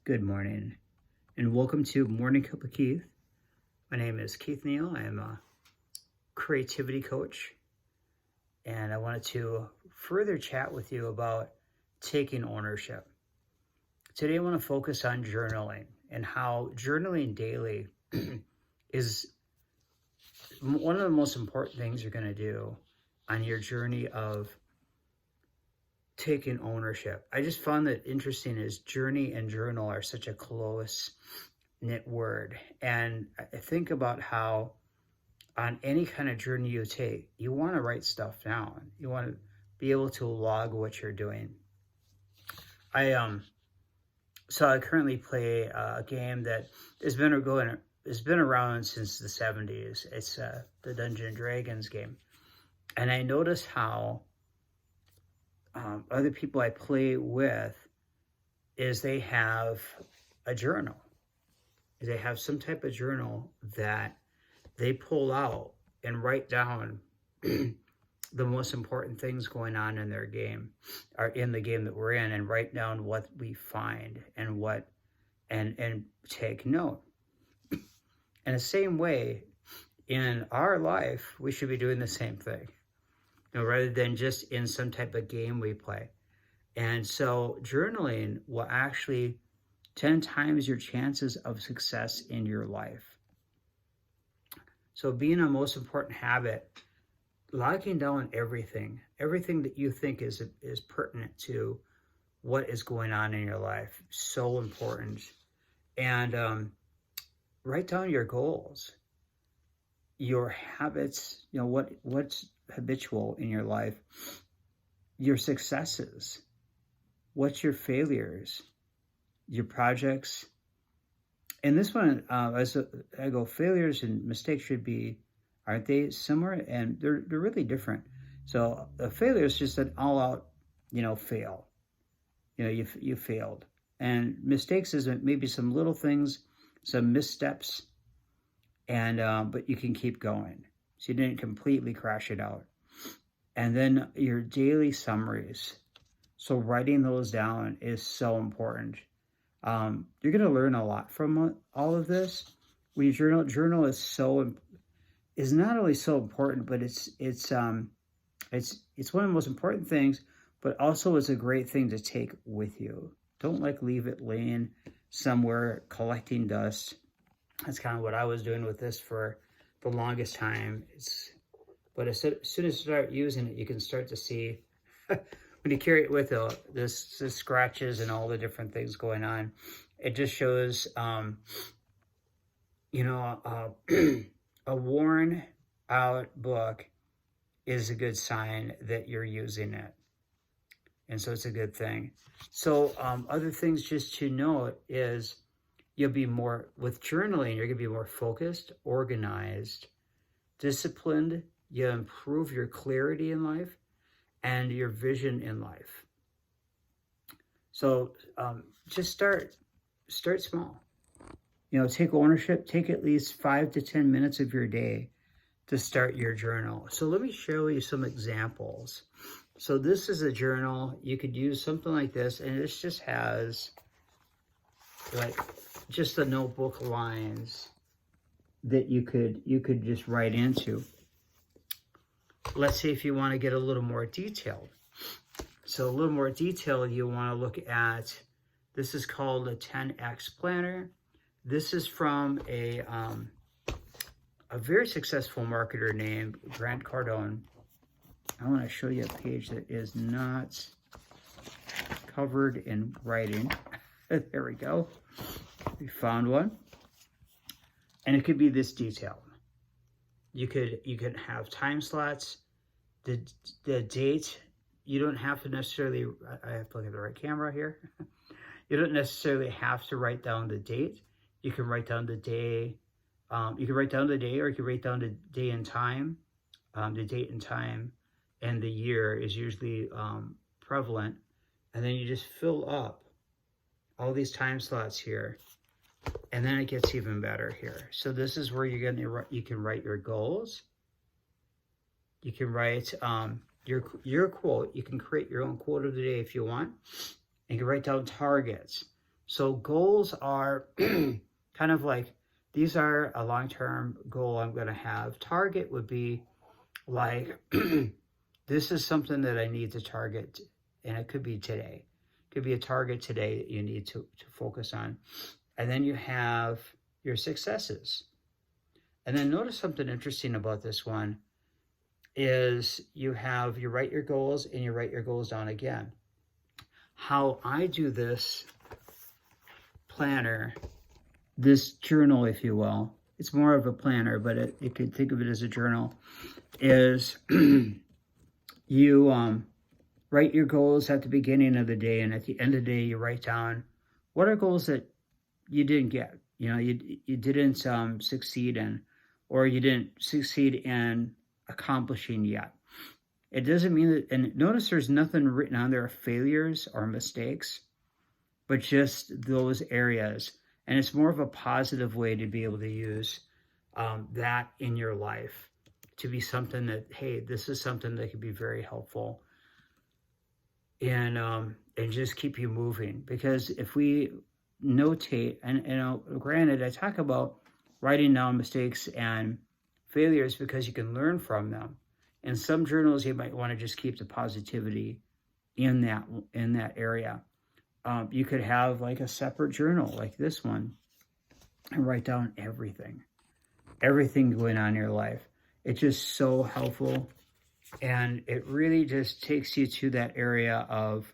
Good morning, and welcome to Morning Cup of Keith. My name is Keith Neal. I am a creativity coach, and I wanted to further chat with you about taking ownership. Today, I want to focus on journaling and how journaling daily is one of the most important things you're going to do on your journey of taking ownership. I just found that interesting is journey and journal are such a close knit word. And I think about how on any kind of journey you take, you want to write stuff down. You want to be able to log what you're doing. I currently play a game that has been around since the 70s. It's the Dungeons and Dragons game. And I notice how other people I play with is they have a journal. They have some type of journal that they pull out and write down the most important things going on in their game, or in the game that we're in, and write down what we find and and take note. In the same way, in our life, we should be doing the same thing, rather than just in some type of game we play. And so journaling will actually 10 times your chances of success in your life. So being a most important habit, logging down everything that you think is pertinent to what is going on in your life, so important. And write down your goals, your habits, what's habitual in your life, your successes, what's your failures, your projects. And this one, as I go, failures and mistakes aren't they similar? And they're really different. So a failure is just an all-out, fail. You failed. And mistakes is maybe some little things, some missteps, and but you can keep going. So you didn't completely crash it out. And then your daily summaries. So writing those down is so important. You're going to learn a lot from all of this. When you journal is not only so important, but it's one of the most important things, but also it's a great thing to take with you. Don't leave it laying somewhere collecting dust. That's kind of what I was doing with this for the longest time. But as soon as you start using it, you can start to see when you carry it with the scratches and all the different things going on. It just shows, a worn out book is a good sign that you're using it. And so it's a good thing. So other things just to note is you'll be more, with journaling, you're going to be more focused, organized, disciplined. You improve your clarity in life and your vision in life. So just start small. Take ownership. Take at least 5 to 10 minutes of your day to start your journal. So let me show you some examples. So this is a journal. You could use something like this, and this just has just the notebook lines that you could just write into. Let's see if you want to get a little more detailed. So a little more detailed, you want to look at, this is called a 10X planner. This is from a very successful marketer named Grant Cardone. I want to show you a page that is not covered in writing. There we go. We found one. And it could be this detailed. You could have time slots, the date. You don't have to necessarily, I have to look at the right camera here. You don't necessarily have to write down the date. You can write down the day. You can write down the day, or you can write down the day and time. The date and time and the year is usually prevalent. And then you just fill up all these time slots here. And then it gets even better here. So this is where you can write your goals. You can write your quote. You can create your own quote of the day if you want. And you can write down targets. So goals are kind of like, these are a long-term goal I'm going to have. Target would be like, this is something that I need to target, and it could be today. It could be a target today that you need to focus on. And then you have your successes. And then notice something interesting about this one is you write your goals and you write your goals down again. How I do this planner, this journal, if you will, it's more of a planner, but you could think of it as a journal, is you write your goals at the beginning of the day, and at the end of the day, you write down what are goals that you didn't get, you didn't succeed in, or you didn't succeed in accomplishing yet. It doesn't mean that, and notice there's nothing written on there of failures or mistakes, but just those areas. And it's more of a positive way to be able to use that in your life, to be something that, hey, this is something that could be very helpful, and just keep you moving. Because if we notate, and granted, I talk about writing down mistakes and failures because you can learn from them. In some journals, you might want to just keep the positivity in that area. You could have like a separate journal like this one and write down everything going on in your life. It's just so helpful, and it really just takes you to that area of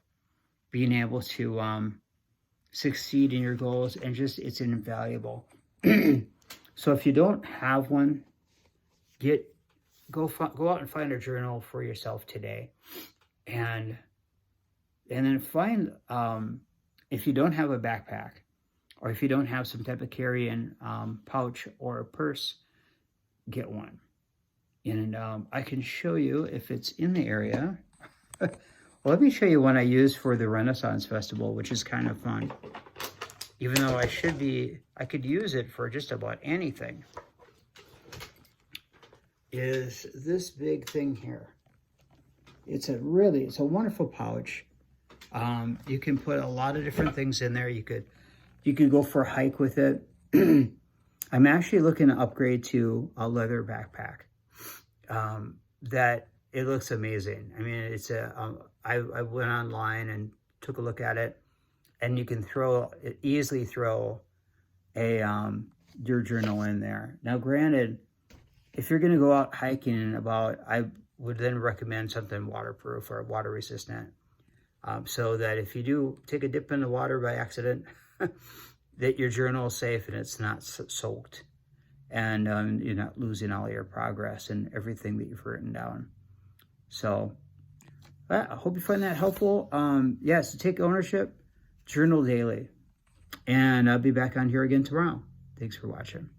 being able to succeed in your goals, and just, it's invaluable. So if you don't have one, go out and find a journal for yourself today, and then find, if you don't have a backpack, or if you don't have some type of carry-in pouch or a purse, get one. And I can show you if it's in the area. Well, let me show you one I used for the Renaissance Festival, which is kind of fun. Even though I could use it for just about anything. Is this big thing here. It's a wonderful pouch. You can put a lot of different things in there. You could go for a hike with it. I'm actually looking to upgrade to a leather backpack. That it looks amazing. I mean, it's I went online and took a look at it, and you can easily throw your journal in there. Now, granted, if you're going to go out hiking I would then recommend something waterproof or water resistant, so that if you do take a dip in the water by accident, that your journal is safe and it's not soaked, and you're not losing all your progress and everything that you've written down. So I hope you find that helpful. Yes, take ownership, journal daily, and I'll be back on here again tomorrow. Thanks for watching.